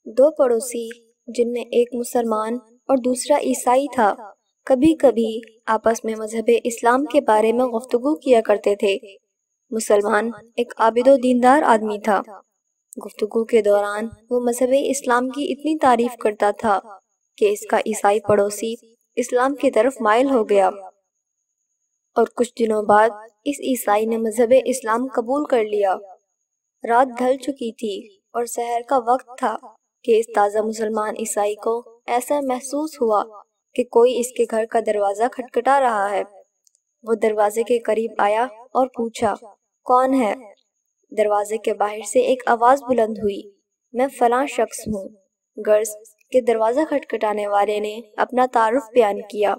دو پڑوسی جن میں ایک مسلمان اور دوسرا عیسائی تھا کبھی کبھی آپس میں مذہب اسلام کے بارے میں گفتگو کیا کرتے تھے۔ مسلمان ایک عابد و دیندار آدمی تھا۔ گفتگو کے دوران وہ مذہب اسلام کی اتنی تعریف کرتا تھا کہ اس کا عیسائی پڑوسی اسلام کی طرف مائل ہو گیا، اور کچھ دنوں بعد اس عیسائی نے مذہب اسلام قبول کر لیا۔ رات ڈھل چکی تھی اور سحر کا وقت تھا کہ اس تازہ مسلمان عیسائی کو ایسا محسوس ہوا کہ کوئی اس کے گھر کا دروازہ کھٹکھٹا رہا ہے۔ وہ دروازے کے قریب آیا اور پوچھا، کون ہے؟ دروازے کے باہر سے ایک آواز بلند ہوئی، میں فلاں شخص ہوں۔ غرض کہ دروازہ کھٹکھٹانے والے نے اپنا تعارف بیان کیا۔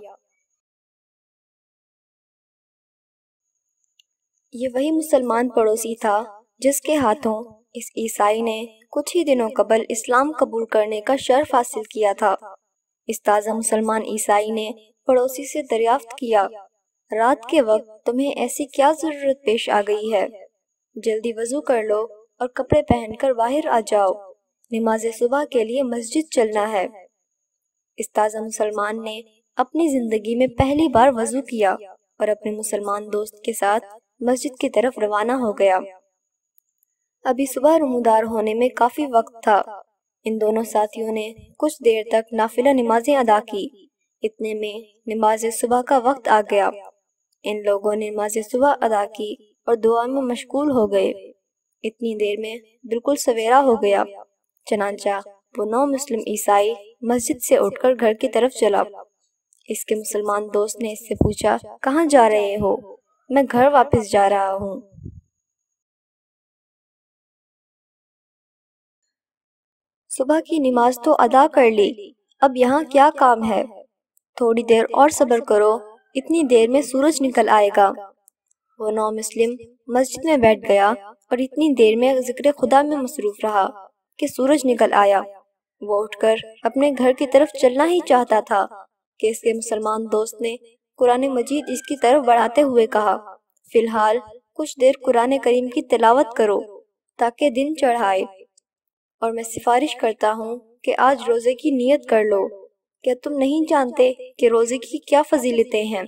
یہ وہی مسلمان پڑوسی تھا جس کے ہاتھوں اس عیسائی نے کچھ ہی دنوں قبل اسلام قبول کرنے کا شرف حاصل کیا تھا۔ اس تازہ مسلمان عیسائی نے پڑوسی سے دریافت کیا، رات کے وقت تمہیں ایسی کیا ضرورت پیش آ گئی ہے؟ جلدی وضو کر لو اور کپڑے پہن کر باہر آ جاؤ، نماز صبح کے لیے مسجد چلنا ہے۔ اس تازہ مسلمان نے اپنی زندگی میں پہلی بار وضو کیا اور اپنے مسلمان دوست کے ساتھ مسجد کی طرف روانہ ہو گیا۔ ابھی صبح نمودار ہونے میں کافی وقت تھا۔ ان دونوں ساتھیوں نے کچھ دیر تک نافلہ نمازیں ادا کی۔ اتنے میں نماز صبح کا وقت آ گیا۔ ان لوگوں نے نماز صبح ادا کی اور دعا میں مشغول ہو گئے۔ اتنی دیر میں بالکل سویرا ہو گیا، چنانچہ وہ نو مسلم عیسائی مسجد سے اٹھ کر گھر کی طرف چلا۔ اس کے مسلمان دوست نے اس سے پوچھا، کہاں جا رہے ہو؟ میں گھر واپس جا رہا ہوں۔ صبح کی نماز تو ادا کر لی، اب یہاں کیا کام ہے؟ تھوڑی دیر اور صبر کرو، اتنی دیر میں سورج نکل آئے گا۔ وہ نو مسلم مسجد میں بیٹھ گیا اور اتنی دیر میں ذکر خدا میں مصروف رہا کہ سورج نکل آیا۔ وہ اٹھ کر اپنے گھر کی طرف چلنا ہی چاہتا تھا کہ اس کے مسلمان دوست نے قرآن مجید اس کی طرف بڑھاتے ہوئے کہا، فی الحال کچھ دیر قرآن کریم کی تلاوت کرو تاکہ دن چڑھائے، اور میں سفارش کرتا ہوں کہ آج روزے کی نیت کر لو۔ کیا تم نہیں جانتے کہ روزے کی کیا فضیلتیں ہیں؟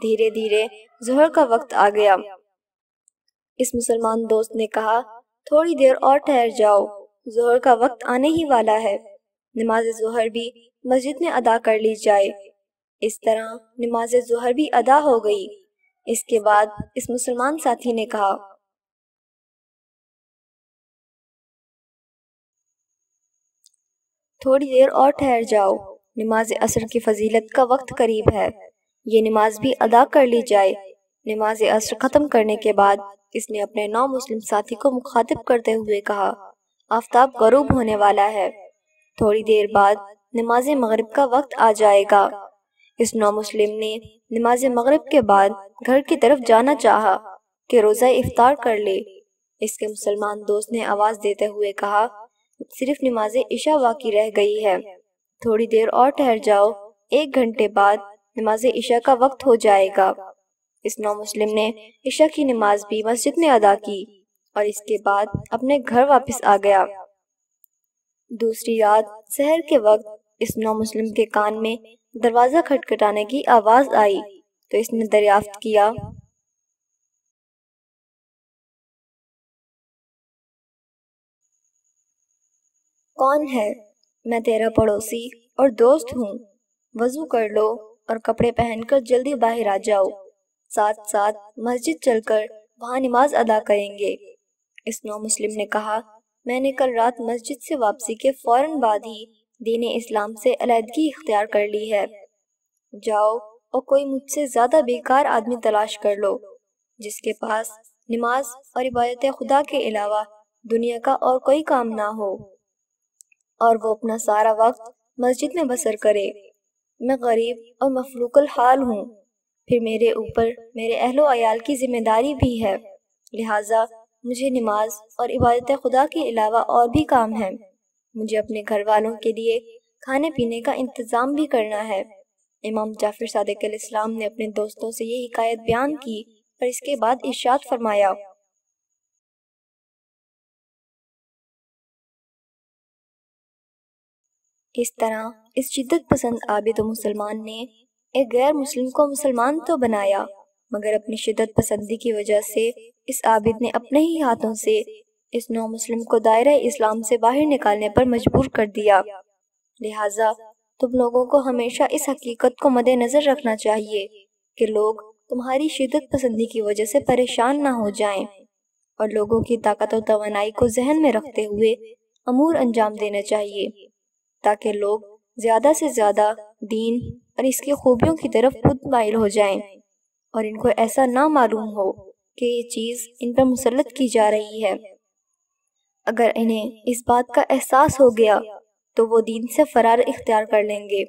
دھیرے دھیرے ظہر کا وقت آ گیا۔ اس مسلمان دوست نے کہا، تھوڑی دیر اور ٹھہر جاؤ، ظہر کا وقت آنے ہی والا ہے، نماز ظہر بھی مسجد میں ادا کر لی جائے۔ اس طرح نماز ظہر بھی ادا ہو گئی۔ اس کے بعد اس مسلمان ساتھی نے کہا، تھوڑی دیر اور ٹھہر جاؤ، نماز عصر کی فضیلت کا وقت قریب ہے، یہ نماز بھی ادا کر لی جائے۔ نماز عصر ختم کرنے کے بعد اس نے اپنے نو مسلم ساتھی کو مخاطب کرتے ہوئے کہا، آفتاب غروب ہونے والا ہے، تھوڑی دیر بعد نماز مغرب کا وقت آ جائے گا۔ اس نو مسلم نے نماز مغرب کے بعد گھر کی طرف جانا چاہا کہ روزہ افطار کر لے۔ اس کے مسلمان دوست نے آواز دیتے ہوئے کہا، صرف نماز عشاء باقی رہ گئی ہے، تھوڑی دیر اور ٹھہر جاؤ، 1 گھنٹے بعد نماز عشاء کا وقت ہو جائے گا۔ اس نو مسلم نے عشاء کی نماز بھی مسجد میں ادا کی اور اس کے بعد اپنے گھر واپس آ گیا۔ دوسری رات سحر کے وقت اس نو مسلم کے کان میں دروازہ کھٹکھٹانے کی آواز آئی تو اس نے دریافت کیا، کون ہے؟ میں تیرا پڑوسی اور دوست ہوں، وضو کر لو اور کپڑے پہن کر جلدی باہر آ جاؤ، ساتھ ساتھ مسجد چل کر وہاں نماز ادا کریں گے۔ اس نو مسلم نے کہا، میں نے کل رات مسجد سے واپسی کے فوراً بعد ہی دین اسلام سے علیحدگی اختیار کر لی ہے۔ جاؤ اور کوئی مجھ سے زیادہ بیکار آدمی تلاش کر لو جس کے پاس نماز اور عبادت خدا کے علاوہ دنیا کا اور کوئی کام نہ ہو، اور وہ اپنا سارا وقت مسجد میں بسر کرے۔ میں غریب اور مفلوق الحال ہوں، پھر میرے اوپر میرے اہل و عیال کی ذمہ داری بھی ہے، لہٰذا مجھے نماز اور عبادت خدا کے علاوہ اور بھی کام ہے۔ مجھے اپنے گھر والوں کے لیے کھانے پینے کا انتظام بھی کرنا ہے۔ امام جعفر صادق علیہ السلام نے اپنے دوستوں سے یہ حکایت بیان کی اور اس کے بعد ارشاد فرمایا، اس طرح اس شدت پسند عابد و مسلمان نے ایک غیر مسلم کو مسلمان تو بنایا، مگر اپنی شدت پسندی کی وجہ سے اس عابد نے اپنے ہی ہاتھوں سے اس نو مسلم کو دائرہ اسلام سے باہر نکالنے پر مجبور کر دیا۔ لہٰذا تم لوگوں کو ہمیشہ اس حقیقت کو مد نظر رکھنا چاہیے کہ لوگ تمہاری شدت پسندی کی وجہ سے پریشان نہ ہو جائیں، اور لوگوں کی طاقت و توانائی کو ذہن میں رکھتے ہوئے امور انجام دینا چاہیے، تاکہ لوگ زیادہ سے زیادہ دین اور اس کی خوبیوں کی طرف خود مائل ہو جائیں، اور ان کو ایسا نہ معلوم ہو کہ یہ چیز ان پر مسلط کی جا رہی ہے۔ اگر انہیں اس بات کا احساس ہو گیا تو وہ دین سے فرار اختیار کر لیں گے۔